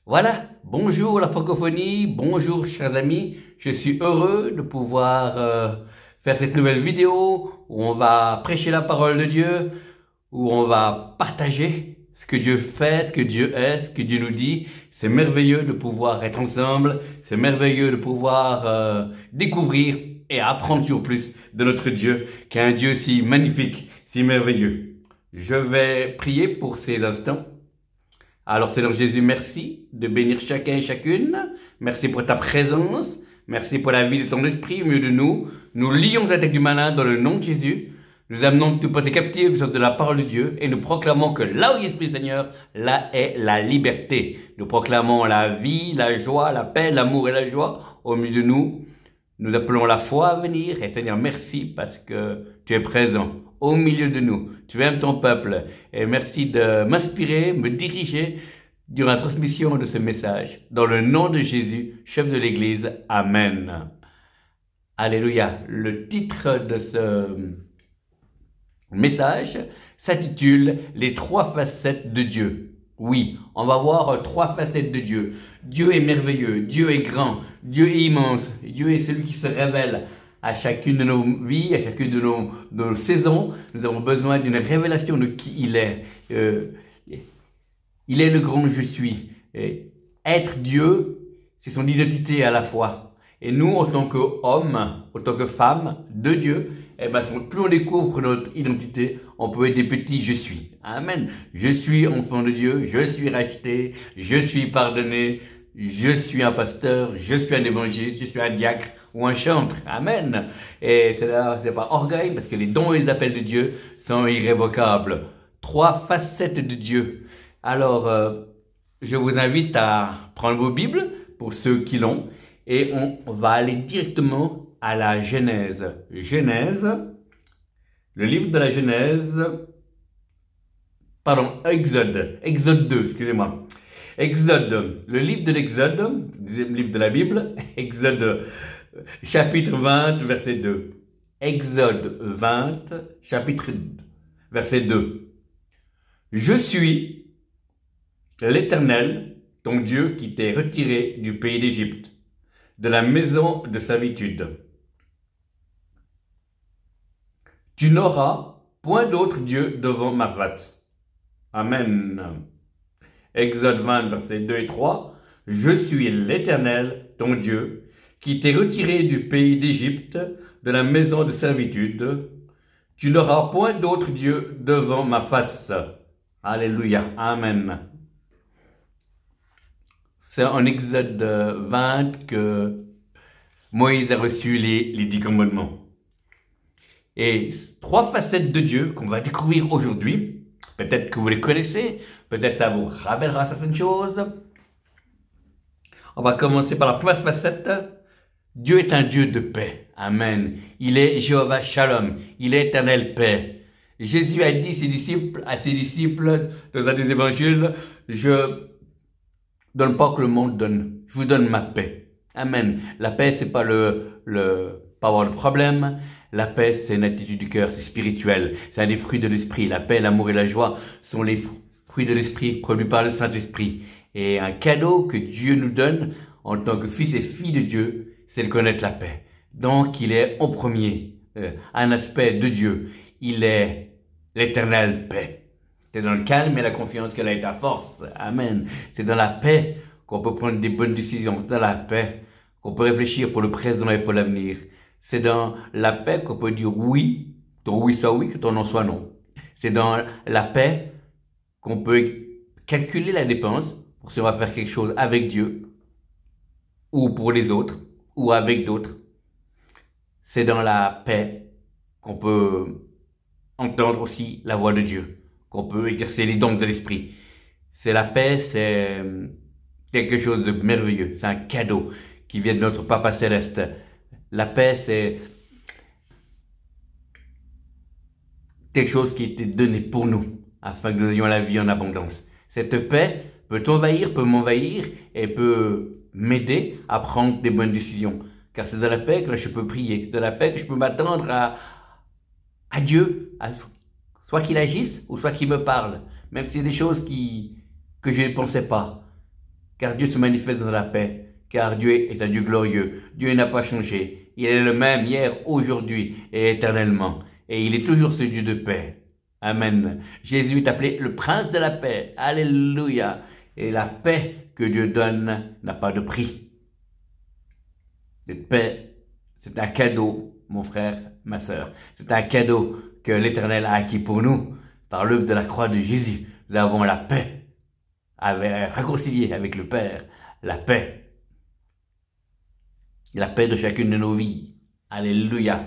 Voilà, bonjour la francophonie, bonjour chers amis, je suis heureux de pouvoir faire cette nouvelle vidéo où on va prêcher la parole de Dieu, où on va partager ce que Dieu fait, ce que Dieu est, ce que Dieu nous dit. C'est merveilleux de pouvoir être ensemble, c'est merveilleux de pouvoir découvrir et apprendre toujours plus de notre Dieu, qui est un Dieu si magnifique, si merveilleux. Je vais prier pour ces instants. Alors Seigneur Jésus, merci de bénir chacun et chacune. Merci pour ta présence. Merci pour la vie de ton esprit au milieu de nous. Nous lions la tête du malin dans le nom de Jésus. Nous amenons tout passé captif au sens de la parole de Dieu et nous proclamons que là où il y a l'Esprit Seigneur, là est la liberté. Nous proclamons la vie, la joie, la paix, l'amour et la joie au milieu de nous. Nous appelons la foi à venir et Seigneur, merci parce que tu es présent au milieu de nous. Tu aimes ton peuple et merci de m'inspirer, me diriger durant la transmission de ce message. Dans le nom de Jésus, chef de l'Église, Amen. Alléluia. Le titre de ce message s'intitule « Les trois facettes de Dieu ». Oui, on va voir trois facettes de Dieu. Dieu est merveilleux, Dieu est grand, Dieu est immense, Dieu est celui qui se révèle à chacune de nos vies, à chacune de nos saisons. Nous avons besoin d'une révélation de qui il est. Il est le grand je suis. Être Dieu, c'est son identité à la fois. Et nous, en tant qu'hommes, en tant que femmes de Dieu, plus on découvre notre identité, on peut être des petits je suis. Amen. Je suis enfant de Dieu, je suis racheté, je suis pardonné, je suis un pasteur, je suis un évangéliste, je suis un diacre ou un chantre. Amen. Et c'est pas orgueil parce que les dons et les appels de Dieu sont irrévocables. Trois facettes de Dieu. Alors, je vous invite à prendre vos Bibles pour ceux qui l'ont et on va aller directement à la Genèse. Genèse, le livre de la Genèse, pardon, Exode 2, excusez-moi. Exode, le livre de l'Exode, deuxième livre de la Bible, Exode chapitre 20, verset 2. Exode 20, chapitre verset 2. Je suis l'Éternel, ton Dieu, qui t'est retiré du pays d'Égypte, de la maison de servitude. Tu n'auras point d'autre Dieu devant ma face. Amen. Exode 20, versets 2 et 3. Je suis l'Éternel, ton Dieu, qui t'est retiré du pays d'Égypte, de la maison de servitude. Tu n'auras point d'autre Dieu devant ma face. Alléluia. Amen. C'est en Exode 20 que Moïse a reçu les 10 commandements. Et trois facettes de Dieu qu'on va découvrir aujourd'hui. Peut-être que vous les connaissez, peut-être ça vous rappellera certaines choses. On va commencer par la première facette. Dieu est un Dieu de paix. Amen. Il est Jéhovah Shalom. Il est éternel paix. Jésus a dit à ses disciples dans un des évangiles, je donne pas que le monde donne. Je vous donne ma paix. Amen. La paix, c'est pas pas avoir de problème. La paix, c'est une attitude du cœur, c'est spirituel. C'est un des fruits de l'esprit. La paix, l'amour et la joie sont les fruits de l'esprit produits par le Saint-Esprit. Et un cadeau que Dieu nous donne en tant que fils et filles de Dieu, c'est de connaître la paix. Donc, il est en premier un aspect de Dieu. Il est l'éternelle paix. C'est dans le calme et la confiance qu'elle est ta force. Amen. C'est dans la paix qu'on peut prendre des bonnes décisions. C'est dans la paix qu'on peut réfléchir pour le présent et pour l'avenir. C'est dans la paix qu'on peut dire oui, que ton oui soit oui, que ton non soit non. C'est dans la paix qu'on peut calculer la dépense pour si on va faire quelque chose avec Dieu ou pour les autres ou avec d'autres. C'est dans la paix qu'on peut entendre aussi la voix de Dieu, qu'on peut exercer les dons de l'esprit. C'est la paix, c'est quelque chose de merveilleux. C'est un cadeau qui vient de notre Papa Céleste. La paix, c'est quelque chose qui a été donné pour nous, afin que nous ayons la vie en abondance. Cette paix peut t'envahir, peut m'envahir et peut m'aider à prendre des bonnes décisions. Car c'est de la paix que je peux prier, c'est de la paix que je peux m'attendre à Dieu, soit qu'il agisse ou soit qu'il me parle, même si c'est des choses que je ne pensais pas. car Dieu se manifeste dans la paix, car Dieu est un Dieu glorieux. Dieu n'a pas changé. Il est le même hier, aujourd'hui et éternellement. Et il est toujours ce Dieu de paix. Amen. Jésus est appelé le prince de la paix. Alléluia. Et la paix que Dieu donne n'a pas de prix. Cette paix, c'est un cadeau, mon frère, ma sœur. C'est un cadeau que l'Éternel a acquis pour nous. Par l'œuvre de la croix de Jésus, nous avons la paix, réconcilié avec le Père, la paix de chacune de nos vies. Alléluia.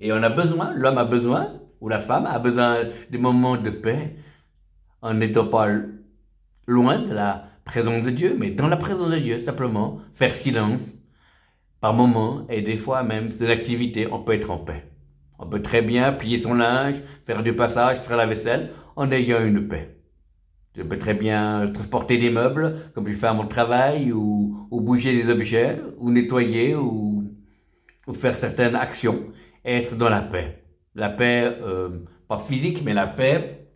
Et on a besoin, l'homme a besoin, ou la femme a besoin des moments de paix, en n'étant pas loin de la présence de Dieu, mais dans la présence de Dieu, simplement, faire silence, par moments, et des fois même, c'est l'activité, on peut être en paix. On peut très bien plier son linge, faire du passage, faire la vaisselle, en ayant une paix. Je peux très bien transporter des meubles, comme je fais à mon travail, ou bouger des objets, ou nettoyer, ou faire certaines actions, et être dans la paix. La paix, pas physique, mais la paix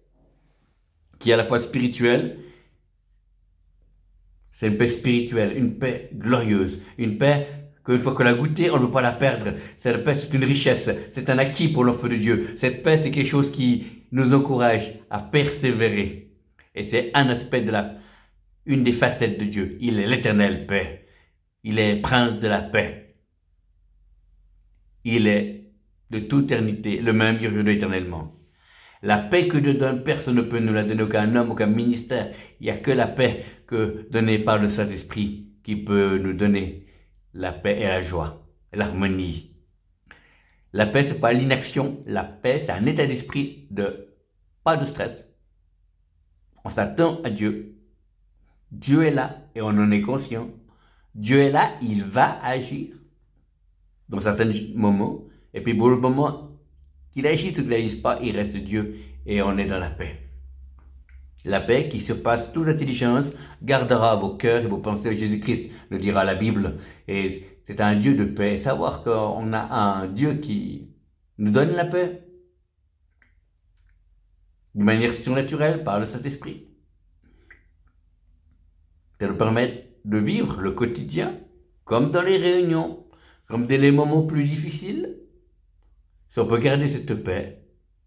qui est à la fois spirituelle. C'est une paix spirituelle, une paix glorieuse, une paix qu'une fois qu'on l'a goûtée, on ne veut pas la perdre. Cette paix, c'est une richesse, c'est un acquis pour l'enfant de Dieu. Cette paix, c'est quelque chose qui nous encourage à persévérer. Et c'est un aspect une des facettes de Dieu. Il est l'éternelle paix. Il est prince de la paix. Il est de toute éternité le même Dieu éternellement. La paix que Dieu donne, personne ne peut nous la donner, aucun homme, aucun ministère. Il n'y a que la paix donnée par le Saint-Esprit qui peut nous donner la paix et la joie, l'harmonie. La paix, c'est pas l'inaction. La paix, c'est un état d'esprit pas de stress. On s'attend à Dieu. Dieu est là et on en est conscient. Dieu est là, il va agir dans certains moments. Et puis pour le moment qu'il agisse ou qu'il n'agisse pas, il reste Dieu et on est dans la paix. La paix qui surpasse toute intelligence gardera vos cœurs et vos pensées à Jésus-Christ, le dira la Bible. Et c'est un Dieu de paix. Et savoir qu'on a un Dieu qui nous donne la paix de manière surnaturelle par le Saint-Esprit. Ça nous permet de vivre le quotidien comme dans les réunions, comme dans les moments plus difficiles. Si on peut garder cette paix,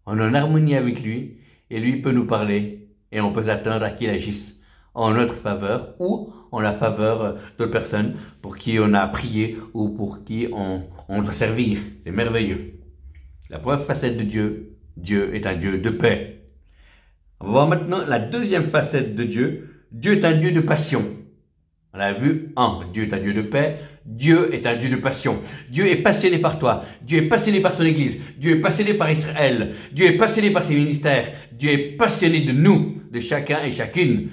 on est en harmonie avec lui et lui peut nous parler. Et on peut s'attendre à qu'il agisse en notre faveur ou en la faveur d'autres personnes pour qui on a prié ou pour qui on doit servir. C'est merveilleux. La première facette de Dieu, Dieu est un Dieu de paix. On va voir maintenant la deuxième facette de Dieu. Dieu est un Dieu de passion. On a vu, Dieu est un Dieu de paix. Dieu est un Dieu de passion. Dieu est passionné par toi. Dieu est passionné par son Église. Dieu est passionné par Israël. Dieu est passionné par ses ministères. Dieu est passionné de nous, de chacun et chacune.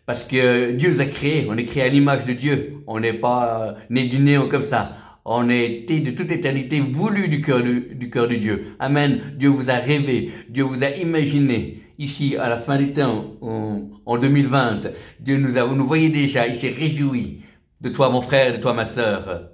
Parce que Dieu nous a créés. On est créés à l'image de Dieu. On n'est pas né du néant comme ça. On a été de toute éternité voulu du cœur de Dieu. Amen. Dieu vous a rêvé. Dieu vous a imaginé. Ici, à la fin des temps, en 2020, Dieu nous voyait déjà. Il s'est réjoui de toi, mon frère, de toi, ma sœur.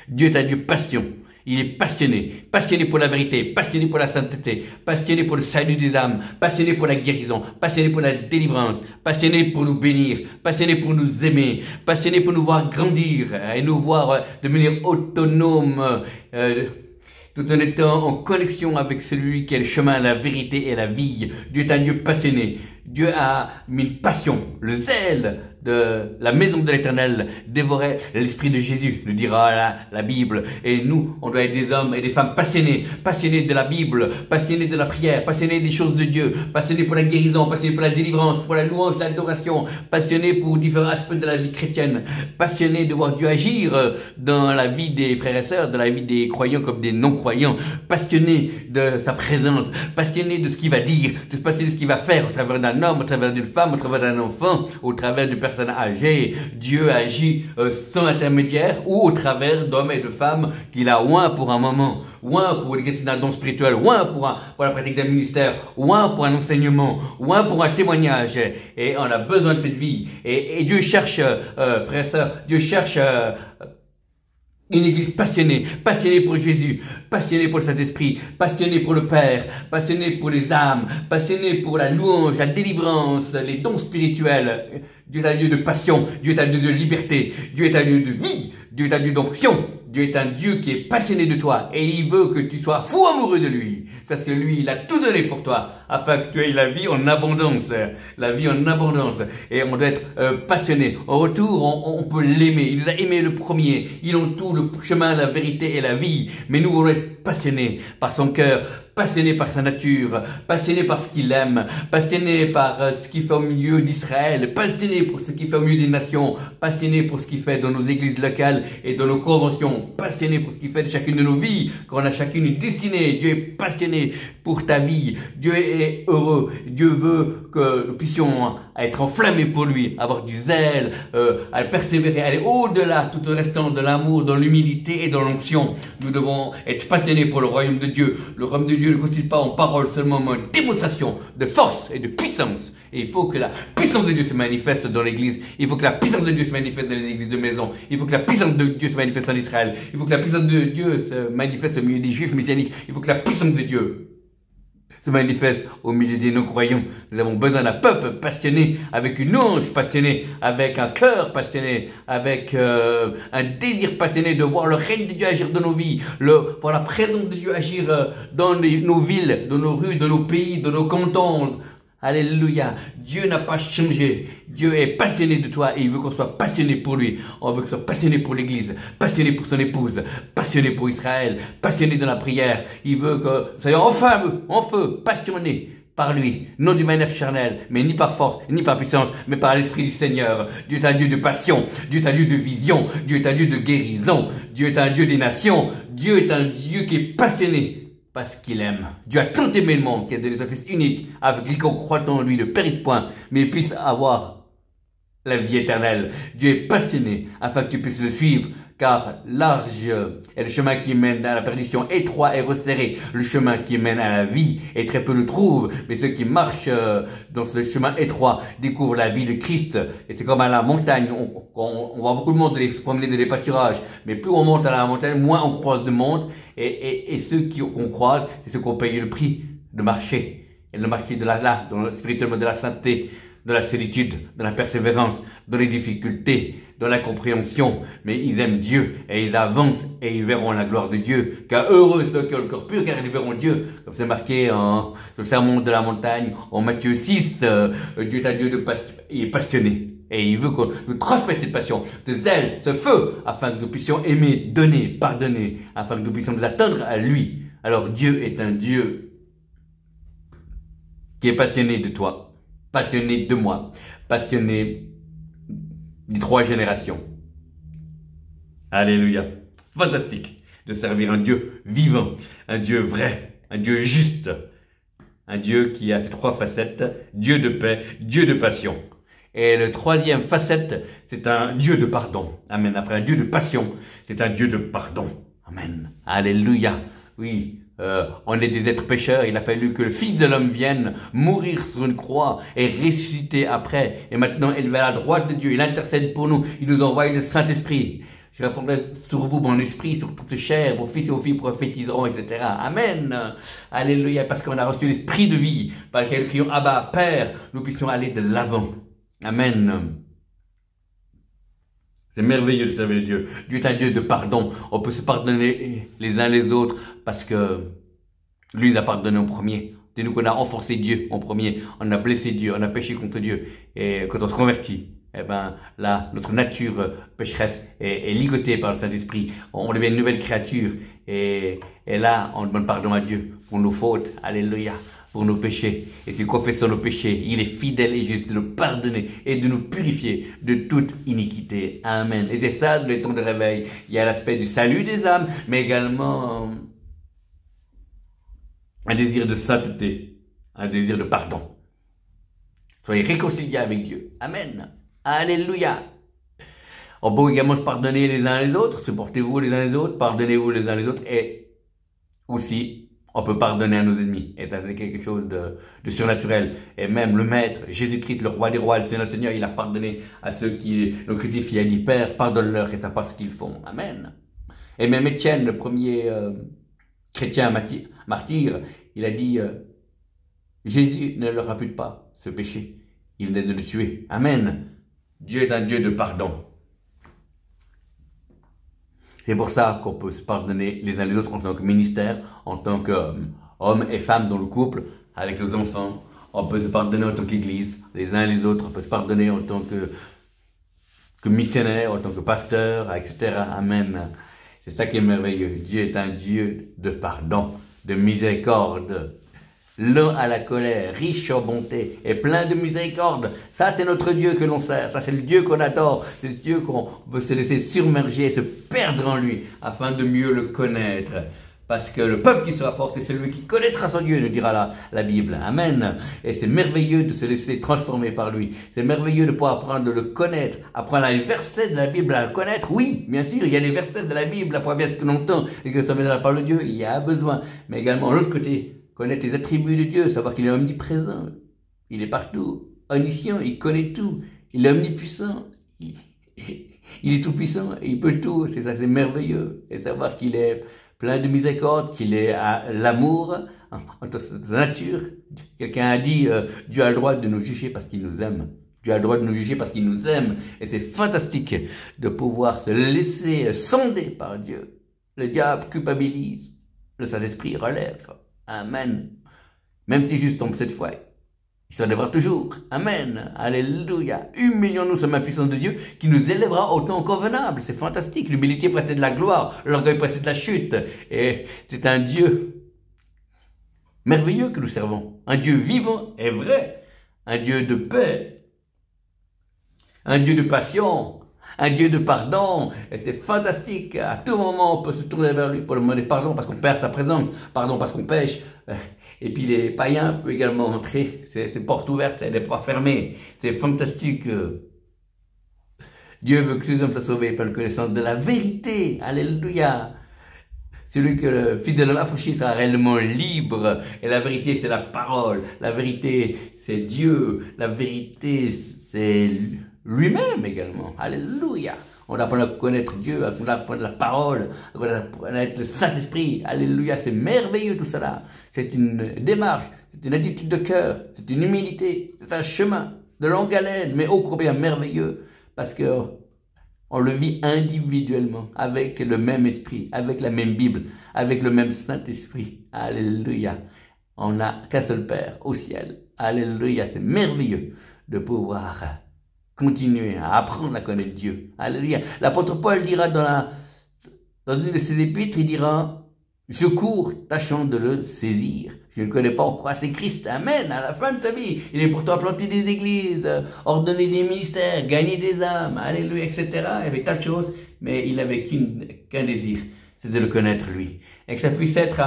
Dieu est un Dieu passion. Il est passionné. Passionné pour la vérité. Passionné pour la sainteté. Passionné pour le salut des âmes. Passionné pour la guérison. Passionné pour la délivrance. Passionné pour nous bénir. Passionné pour nous aimer. Passionné pour nous voir grandir et nous voir devenir autonomes. Tout en étant en connexion avec celui qui est le chemin, la vérité et la vie. Dieu est un Dieu passionné. Dieu a mis une passion, le zèle de la maison de l'Éternel dévorait l'esprit de Jésus, nous dira la Bible. Et nous, on doit être des hommes et des femmes passionnés, passionnés de la Bible, passionnés de la prière, passionnés des choses de Dieu, passionnés pour la guérison, passionnés pour la délivrance, pour la louange, l'adoration, passionnés pour différents aspects de la vie chrétienne, passionnés de voir Dieu agir dans la vie des frères et sœurs, dans la vie des croyants comme des non-croyants, passionnés de sa présence, passionnés de ce qu'il va dire, passionnés de ce qu'il va faire au travers d'un homme, au travers d'une femme, au travers d'un enfant, au travers d'une personne âgée. Dieu agit sans intermédiaire ou au travers d'hommes et de femmes qu'il a oint pour un moment, oint pour l'exercice d'un don spirituel, oint pour la pratique d'un ministère, oint pour un enseignement, oint pour un témoignage. Et on a besoin de cette vie. Et Dieu cherche, frères et sœurs, Dieu cherche Une église passionnée, passionnée pour Jésus, passionnée pour le Saint-Esprit, passionnée pour le Père, passionnée pour les âmes, passionnée pour la louange, la délivrance, les dons spirituels. Dieu est un Dieu de passion, Dieu est un Dieu de liberté, Dieu est un Dieu de vie, Dieu est un Dieu d'onction. Dieu est un Dieu qui est passionné de toi et il veut que tu sois fou amoureux de lui. Parce que lui, il a tout donné pour toi afin que tu aies la vie en abondance. La vie en abondance. Et on doit être passionné. En retour, on peut l'aimer. Il nous a aimé le premier. Ils ont tout, le chemin, la vérité et la vie. Mais nous voulons être passionnés par son cœur, passionné par sa nature, passionné par ce qu'il aime, passionné par ce qu'il fait au milieu d'Israël, passionné pour ce qu'il fait au milieu des nations, passionné pour ce qu'il fait dans nos églises locales et dans nos conventions, passionné pour ce qu'il fait de chacune de nos vies, qu'on a chacune une destinée. Dieu est passionné pour ta vie. Dieu est heureux. Dieu veut que nous puissions être enflammés pour lui, avoir du zèle, à persévérer, aller au-delà tout en restant de l'amour, dans l'humilité et dans l'onction. Nous devons être passionnés pour le royaume de Dieu. Le royaume de Dieu ne consiste pas en paroles seulement, mais en démonstration de force et de puissance. Et il faut que la puissance de Dieu se manifeste dans l'église. Il faut que la puissance de Dieu se manifeste dans les églises de maison. Il faut que la puissance de Dieu se manifeste en Israël. Il faut que la puissance de Dieu se manifeste au milieu des Juifs messianiques. Il faut que la puissance de Dieu se manifeste au milieu des non-croyants. Nous avons besoin d'un peuple passionné, avec une ange passionnée, avec un cœur passionné, avec un désir passionné de voir le règne de Dieu agir dans nos vies, voir la présence de Dieu agir dans nos villes, dans nos rues, dans nos pays, dans nos cantons. Alléluia. Dieu n'a pas changé. Dieu est passionné de toi et il veut qu'on soit passionné pour lui. On veut qu'on soit passionné pour l'église, passionné pour son épouse, passionné pour Israël, passionné dans la prière. Il veut que nous soyons en feu, passionnés par lui. Non d'une manière charnelle, mais ni par force, ni par puissance, mais par l'Esprit du Seigneur. Dieu est un Dieu de passion. Dieu est un Dieu de vision. Dieu est un Dieu de guérison. Dieu est un Dieu des nations. Dieu est un Dieu qui est passionné parce qu'il aime. Dieu a tant aimé le monde qu'il a donné son Fils unique, avec qu'on croit en lui, ne périsse point, mais puisse avoir la vie éternelle. Dieu est passionné afin que tu puisses le suivre, car large est le chemin qui mène à la perdition, étroit et resserré le chemin qui mène à la vie, et très peu le trouvent, mais ceux qui marchent dans ce chemin étroit découvrent la vie de Christ. Et c'est comme à la montagne, on voit beaucoup de monde se promener dans les pâturages, mais plus on monte à la montagne, moins on croise de monde, et ceux qu'on croise, c'est ceux qui ont payé le prix de marcher, et de marcher spirituellement de la sainteté, de la solitude, de la persévérance, dans les difficultés, dans l'incompréhension, mais ils aiment Dieu et ils avancent et ils verront la gloire de Dieu. Car heureux ceux qui ont le corps pur, car ils verront Dieu. Comme c'est marqué dans le sermon de la montagne, en Matthieu 6, Dieu est un Dieu il est passionné. Et il veut qu'on nous transmette cette passion, ce zèle, ce feu, afin que nous puissions aimer, donner, pardonner, afin que nous puissions nous attendre à lui. Alors Dieu est un Dieu qui est passionné de toi, passionné de moi, passionné des 3 générations. Alléluia. Fantastique de servir un Dieu vivant, un Dieu vrai, un Dieu juste, un Dieu qui a ces 3 facettes, Dieu de paix, Dieu de passion. Et le 3e facette, c'est un Dieu de pardon. Amen. Après un Dieu de passion, c'est un Dieu de pardon. Amen. Alléluia. Oui, on est des êtres pécheurs. Il a fallu que le Fils de l'homme vienne mourir sur une croix et ressusciter après. Et maintenant, élevé à la droite de Dieu. Il intercède pour nous. Il nous envoie le Saint-Esprit. Je répondrai sur vous, mon esprit, sur toute chair, vos fils et vos filles prophétiseront, etc. Amen. Alléluia. Parce qu'on a reçu l'esprit de vie, par lequel nous crions Abba, Père, nous puissions aller de l'avant. Amen. C'est merveilleux de servir Dieu. Dieu est un Dieu de pardon. On peut se pardonner les uns les autres parce que lui, il a pardonné en premier. C'est nous qu'on a renforcé Dieu en premier. On a blessé Dieu, on a péché contre Dieu. Et quand on se convertit, eh ben, là, notre nature pécheresse est ligotée par le Saint-Esprit. On devient une nouvelle créature. Et là, on demande pardon à Dieu pour nos fautes. Alléluia. Pour nos péchés. Et si nous confessons nos péchés, il est fidèle et juste de nous pardonner et de nous purifier de toute iniquité. Amen. Et c'est ça, le temps de réveil. Il y a l'aspect du salut des âmes, mais également un désir de sainteté, un désir de pardon. Soyez réconciliés avec Dieu. Amen. Alléluia. On peut également se pardonner les uns les autres, supportez-vous les uns les autres, pardonnez-vous les uns les autres, et aussi on peut pardonner à nos ennemis. Et ça, c'est quelque chose de surnaturel. Et même le Maître, Jésus-Christ, le Roi des Rois, le Seigneur, il a pardonné à ceux qui l'ont crucifié. Il a dit, Père, pardonne-leur et ça passe ce qu'ils font. Amen. Et même Étienne, le premier chrétien martyr, il a dit Jésus ne leur impute pas ce péché, il venait de le tuer. Amen. Dieu est un Dieu de pardon. C'est pour ça qu'on peut se pardonner les uns les autres en tant que ministère, en tant qu'hommes et femmes dans le couple, avec nos enfants. On peut se pardonner en tant qu'Église, les uns les autres. On peut se pardonner en tant que missionnaire, en tant que pasteur, etc. Amen. C'est ça qui est merveilleux. Dieu est un Dieu de pardon, de miséricorde. Lent à la colère, riche en bonté et plein de miséricorde. Ça, c'est notre Dieu que l'on sert. Ça, c'est le Dieu qu'on adore. C'est ce Dieu qu'on veut se laisser surmerger, se perdre en lui, afin de mieux le connaître. Parce que le peuple qui sera fort, c'est celui qui connaîtra son Dieu, nous dira la Bible. Amen. Et c'est merveilleux de se laisser transformer par lui. C'est merveilleux de pouvoir apprendre de le connaître. Apprendre les versets de la Bible à le connaître. Oui, bien sûr, il y a les versets de la Bible, la foi bien ce que l'on entend et que ça viendra par le Dieu. Il y a besoin. Mais également, de l'autre côté, connaître les attributs de Dieu, savoir qu'il est omniprésent. Il est partout. Omniscient, il connaît tout. Il est omnipuissant. Il est tout puissant. Il peut tout. C'est ça, c'est merveilleux. Et savoir qu'il est plein de miséricorde, qu'il est à l'amour, en sa nature. Quelqu'un a dit, Dieu a le droit de nous juger parce qu'il nous aime. Dieu a le droit de nous juger parce qu'il nous aime. Et c'est fantastique de pouvoir se laisser sonder par Dieu. Le diable culpabilise, le Saint-Esprit relève. Amen. Même si juste tombe cette fois, il se lèvera toujours. Amen. Alléluia. Humilions-nous sous la puissance de Dieu qui nous élèvera au temps convenable. C'est fantastique. L'humilité précède la gloire. L'orgueil précède la chute. Et c'est un Dieu merveilleux que nous servons. Un Dieu vivant et vrai. Un Dieu de paix. Un Dieu de passion. Un Dieu de pardon. Et c'est fantastique. À tout moment, on peut se tourner vers lui pour lui demander pardon parce qu'on perd sa présence. Pardon parce qu'on pêche. Et puis les païens peuvent également entrer. C'est porte ouverte, elle n'est pas fermée. C'est fantastique. Dieu veut que les hommes soient sauvés par la connaissance de la vérité. Alléluia. Celui que le Fils de l'homme affranchi sera réellement libre. Et la vérité, c'est la parole. La vérité, c'est Dieu. La vérité, c'est lui-même également. Alléluia. On apprend à connaître Dieu, on apprend la parole, on apprend à connaître le Saint-Esprit. Alléluia, c'est merveilleux tout cela. C'est une démarche, c'est une attitude de cœur, c'est une humilité, c'est un chemin de longue haleine, mais ô combien merveilleux, parce que on le vit individuellement, avec le même esprit, avec la même Bible, avec le même Saint-Esprit. Alléluia. On n'a qu'un seul Père au ciel. Alléluia, c'est merveilleux de pouvoir continuer à apprendre à connaître Dieu. Alléluia. L'apôtre Paul dira dans une de ses épîtres, il dira « Je cours, tâchant de le saisir. Je ne connais pas en quoi c'est Christ. » Amen. À la fin de sa vie, il est pourtant planté des églises, ordonné des ministères, gagné des âmes, alléluia, etc. Il avait tas de choses, mais il n'avait qu'un désir, c'est de le connaître lui. Et que ça puisse être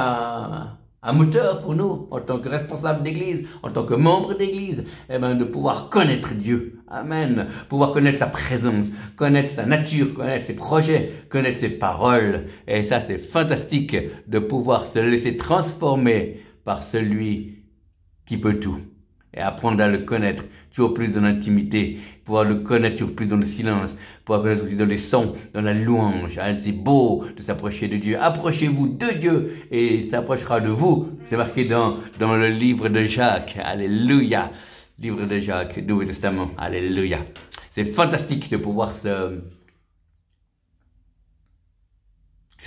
un moteur pour nous, en tant que responsable d'église, en tant que membre d'église, de pouvoir connaître Dieu. Amen. Pouvoir connaître sa présence, connaître sa nature, connaître ses projets, connaître ses paroles. Et ça, c'est fantastique de pouvoir se laisser transformer par celui qui peut tout. Et apprendre à le connaître toujours plus dans l'intimité, pouvoir le connaître toujours plus dans le silence, pouvoir connaître aussi dans les sons, dans la louange. C'est beau de s'approcher de Dieu. Approchez-vous de Dieu et il s'approchera de vous. C'est marqué dans le livre de Jacques. Alléluia. Livre de Jacques, Nouveau Testament. Alléluia. C'est fantastique de pouvoir se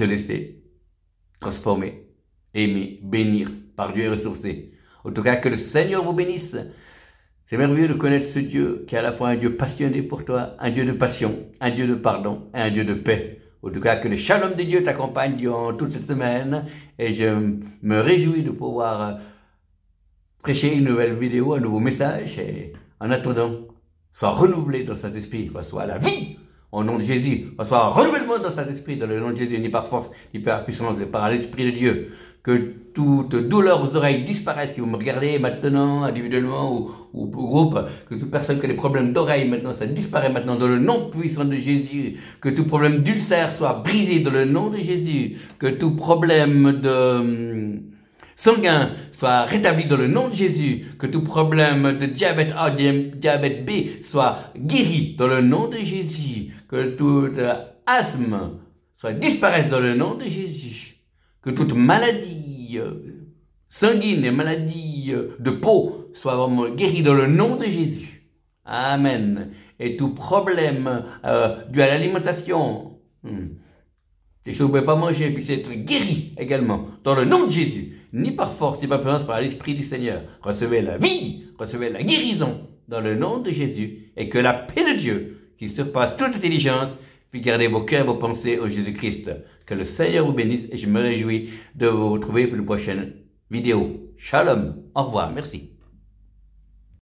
laisser transformer, aimer, bénir par Dieu et ressourcer. En tout cas, que le Seigneur vous bénisse. C'est merveilleux de connaître ce Dieu qui est à la fois un Dieu passionné pour toi, un Dieu de passion, un Dieu de pardon et un Dieu de paix. En tout cas, que le shalom de Dieu t'accompagne durant toute cette semaine. Et je me réjouis de pouvoir prêcher une nouvelle vidéo, un nouveau message. Et en attendant, sois renouvelé dans cet esprit, reçois la vie au nom de Jésus. Reçois un renouvellement dans cet esprit, dans le nom de Jésus, ni par force, ni par puissance, mais par l'Esprit de Dieu. Que toute douleur aux oreilles disparaisse. Si vous me regardez maintenant, individuellement ou au groupe, que toute personne qui a des problèmes d'oreilles maintenant, ça disparaît maintenant dans le nom puissant de Jésus. Que tout problème d'ulcère soit brisé dans le nom de Jésus. Que tout problème de sanguin soit rétabli dans le nom de Jésus. Que tout problème de diabète A, diabète B soit guéri dans le nom de Jésus. Que tout asthme soit disparaisse dans le nom de Jésus. Que toute maladie sanguine et maladie de peau soit vraiment guérie dans le nom de Jésus. Amen. Et tout problème dû à l'alimentation, des choses que vous ne pouvez pas manger, puisse être guéri également dans le nom de Jésus. Ni par force, ni par puissance, par l'Esprit du Seigneur. Recevez la vie, recevez la guérison dans le nom de Jésus. Et que la paix de Dieu, qui surpasse toute intelligence, puis gardez vos cœurs, vos pensées au Jésus-Christ. Que le Seigneur vous bénisse et je me réjouis de vous retrouver pour une prochaine vidéo. Shalom. Au revoir. Merci.